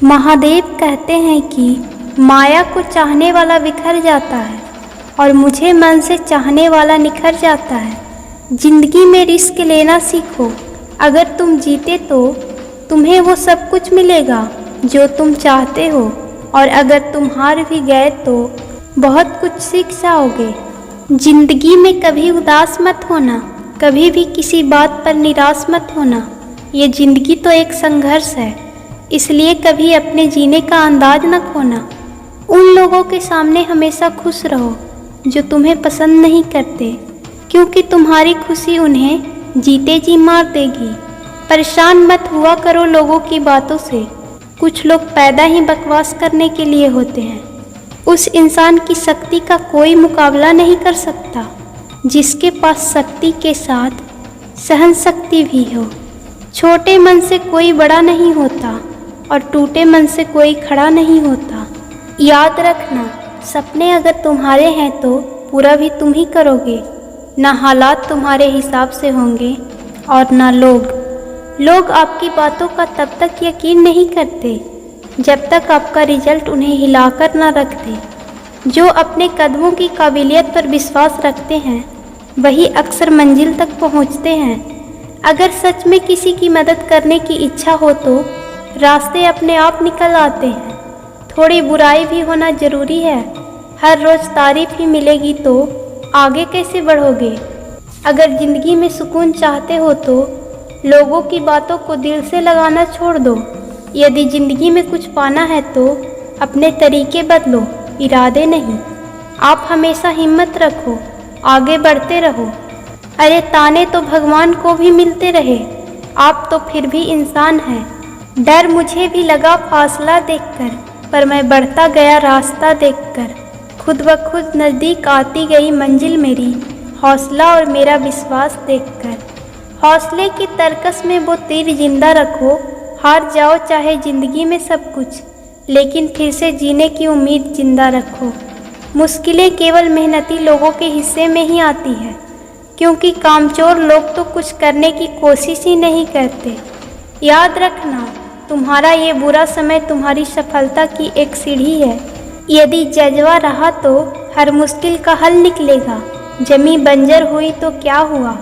महादेव कहते हैं कि माया को चाहने वाला बिखर जाता है और मुझे मन से चाहने वाला निखर जाता है। जिंदगी में रिस्क लेना सीखो, अगर तुम जीते तो तुम्हें वो सब कुछ मिलेगा जो तुम चाहते हो, और अगर तुम हार भी गए तो बहुत कुछ सीख जाओगे। जिंदगी में कभी उदास मत होना, कभी भी किसी बात पर निराश मत होना। ये जिंदगी तो एक संघर्ष है, इसलिए कभी अपने जीने का अंदाज न खोना। उन लोगों के सामने हमेशा खुश रहो जो तुम्हें पसंद नहीं करते, क्योंकि तुम्हारी खुशी उन्हें जीते जी मार देगी। परेशान मत हुआ करो लोगों की बातों से, कुछ लोग पैदा ही बकवास करने के लिए होते हैं। उस इंसान की शक्ति का कोई मुकाबला नहीं कर सकता जिसके पास शक्ति के साथ सहन शक्ति भी हो। छोटे मन से कोई बड़ा नहीं होता और टूटे मन से कोई खड़ा नहीं होता। याद रखना, सपने अगर तुम्हारे हैं तो पूरा भी तुम ही करोगे। ना हालात तुम्हारे हिसाब से होंगे और ना लोग आपकी बातों का तब तक यकीन नहीं करते जब तक आपका रिजल्ट उन्हें हिलाकर ना रख दे। जो अपने कदमों की काबिलियत पर विश्वास रखते हैं वही अक्सर मंजिल तक पहुंचते हैं। अगर सच में किसी की मदद करने की इच्छा हो तो रास्ते अपने आप निकल आते हैं। थोड़ी बुराई भी होना ज़रूरी है, हर रोज़ तारीफ ही मिलेगी तो आगे कैसे बढ़ोगे। अगर ज़िंदगी में सुकून चाहते हो तो लोगों की बातों को दिल से लगाना छोड़ दो। यदि ज़िंदगी में कुछ पाना है तो अपने तरीके बदलो, इरादे नहीं। आप हमेशा हिम्मत रखो, आगे बढ़ते रहो। अरे ताने तो भगवान को भी मिलते रहे, आप तो फिर भी इंसान हैं। डर मुझे भी लगा फासला देखकर, पर मैं बढ़ता गया रास्ता देखकर। खुद ब खुद नज़दीक आती गई मंजिल मेरी, हौसला और मेरा विश्वास देखकर। हौसले की तरकस में वो तीर जिंदा रखो, हार जाओ चाहे ज़िंदगी में सब कुछ, लेकिन फिर से जीने की उम्मीद जिंदा रखो। मुश्किलें केवल मेहनती लोगों के हिस्से में ही आती है, क्योंकि कामचोर लोग तो कुछ करने की कोशिश ही नहीं करते। याद रखना, तुम्हारा ये बुरा समय तुम्हारी सफलता की एक सीढ़ी है। यदि जज्बा रहा तो हर मुश्किल का हल निकलेगा। ज़मीं बंजर हुई तो क्या हुआ,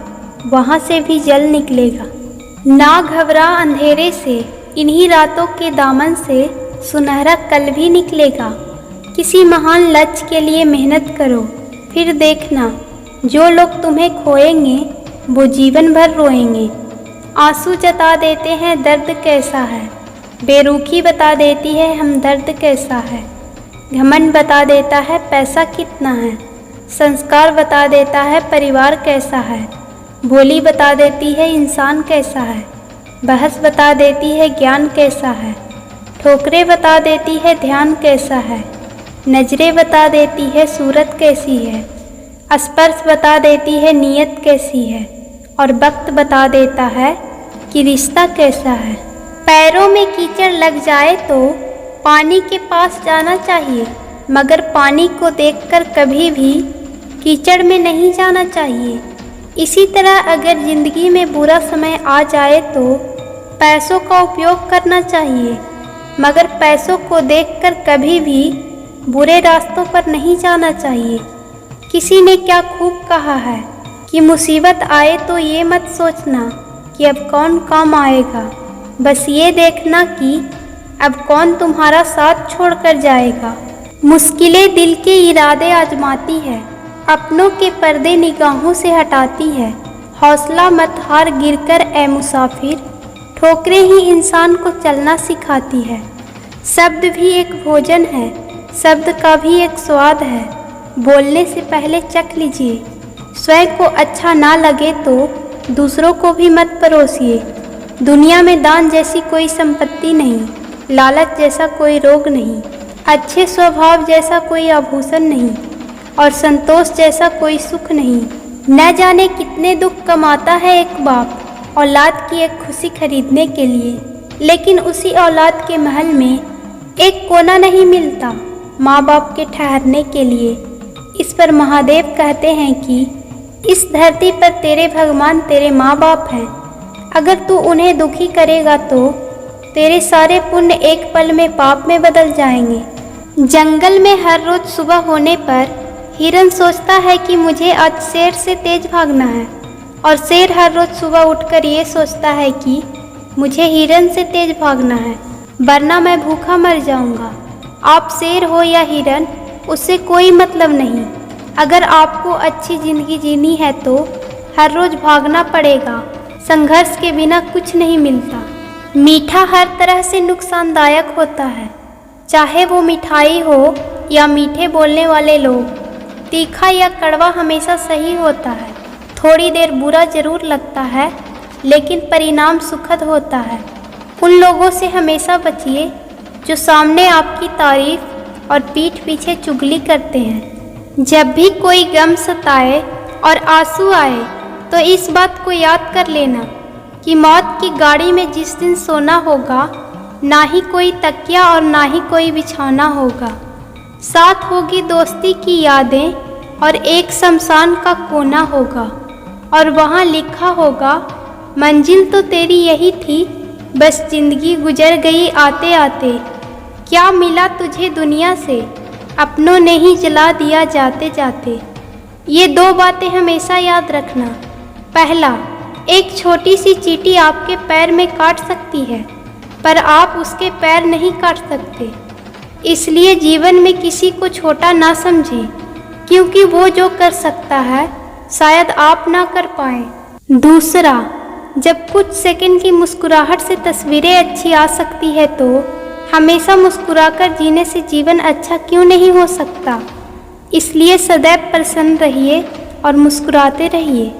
वहाँ से भी जल निकलेगा। ना घबरा अंधेरे से, इन्हीं रातों के दामन से सुनहरा कल भी निकलेगा। किसी महान लक्ष्य के लिए मेहनत करो, फिर देखना जो लोग तुम्हें खोएंगे वो जीवन भर रोएंगे। आंसू जता देते हैं दर्द कैसा है, बेरुखी बता देती है हम दर्द कैसा है। घमंड बता देता है पैसा कितना है, संस्कार बता देता है परिवार कैसा है। बोली बता देती है इंसान कैसा है, बहस बता देती है ज्ञान कैसा है। ठोकरें बता देती है ध्यान कैसा है, नजरें बता देती है सूरत कैसी है। स्पर्श बता देती है नीयत कैसी है, और वक्त बता देता है कि रिश्ता कैसा है। पैरों में कीचड़ लग जाए तो पानी के पास जाना चाहिए, मगर पानी को देखकर कभी भी कीचड़ में नहीं जाना चाहिए। इसी तरह अगर ज़िंदगी में बुरा समय आ जाए तो पैसों का उपयोग करना चाहिए, मगर पैसों को देखकर कभी भी बुरे रास्तों पर नहीं जाना चाहिए। किसी ने क्या खूब कहा है कि मुसीबत आए तो ये मत सोचना कि अब कौन काम आएगा, बस ये देखना कि अब कौन तुम्हारा साथ छोड़कर जाएगा। मुश्किलें दिल के इरादे आजमाती है, अपनों के पर्दे निगाहों से हटाती है। हौसला मत हार गिरकर ए मुसाफिर, ठोकरें ही इंसान को चलना सिखाती है। शब्द भी एक भोजन है, शब्द का भी एक स्वाद है, बोलने से पहले चख लीजिए। स्वयं को अच्छा ना लगे तो दूसरों को भी मत परोसिए। दुनिया में दान जैसी कोई संपत्ति नहीं, लालच जैसा कोई रोग नहीं, अच्छे स्वभाव जैसा कोई आभूषण नहीं, और संतोष जैसा कोई सुख नहीं। न जाने कितने दुख कमाता है एक बाप औलाद की एक खुशी खरीदने के लिए, लेकिन उसी औलाद के महल में एक कोना नहीं मिलता माँ बाप के ठहरने के लिए। इस पर महादेव कहते हैं कि इस धरती पर तेरे भगवान तेरे माँ बाप हैं। अगर तू उन्हें दुखी करेगा तो तेरे सारे पुण्य एक पल में पाप में बदल जाएंगे। जंगल में हर रोज सुबह होने पर हिरन सोचता है कि मुझे आज शेर से तेज भागना है, और शेर हर रोज सुबह उठकर ये सोचता है कि मुझे हिरन से तेज भागना है, वरना मैं भूखा मर जाऊंगा। आप शेर हो या हिरन, उससे कोई मतलब नहीं। अगर आपको अच्छी ज़िंदगी जीनी है तो हर रोज़ भागना पड़ेगा। संघर्ष के बिना कुछ नहीं मिलता। मीठा हर तरह से नुकसानदायक होता है, चाहे वो मिठाई हो या मीठे बोलने वाले लोग। तीखा या कड़वा हमेशा सही होता है। थोड़ी देर बुरा ज़रूर लगता है, लेकिन परिणाम सुखद होता है। उन लोगों से हमेशा बचिए जो सामने आपकी तारीफ और पीठ पीछे चुगली करते हैं। जब भी कोई गम सताए और आंसू आए तो इस बात को याद कर लेना कि मौत की गाड़ी में जिस दिन सोना होगा, ना ही कोई तकिया और ना ही कोई बिछौना होगा। साथ होगी दोस्ती की यादें और एक शमशान का कोना होगा, और वहाँ लिखा होगा मंजिल तो तेरी यही थी, बस जिंदगी गुजर गई आते आते। क्या मिला तुझे दुनिया से, अपनों ने ही जला दिया जाते जाते। ये दो बातें हमेशा याद रखना। पहला, एक छोटी सी चींटी आपके पैर में काट सकती है, पर आप उसके पैर नहीं काट सकते। इसलिए जीवन में किसी को छोटा ना समझें, क्योंकि वो जो कर सकता है शायद आप ना कर पाएं। दूसरा, जब कुछ सेकंड की मुस्कुराहट से तस्वीरें अच्छी आ सकती है तो हमेशा मुस्कुराकर जीने से जीवन अच्छा क्यों नहीं हो सकता। इसलिए सदैव प्रसन्न रहिए और मुस्कुराते रहिए।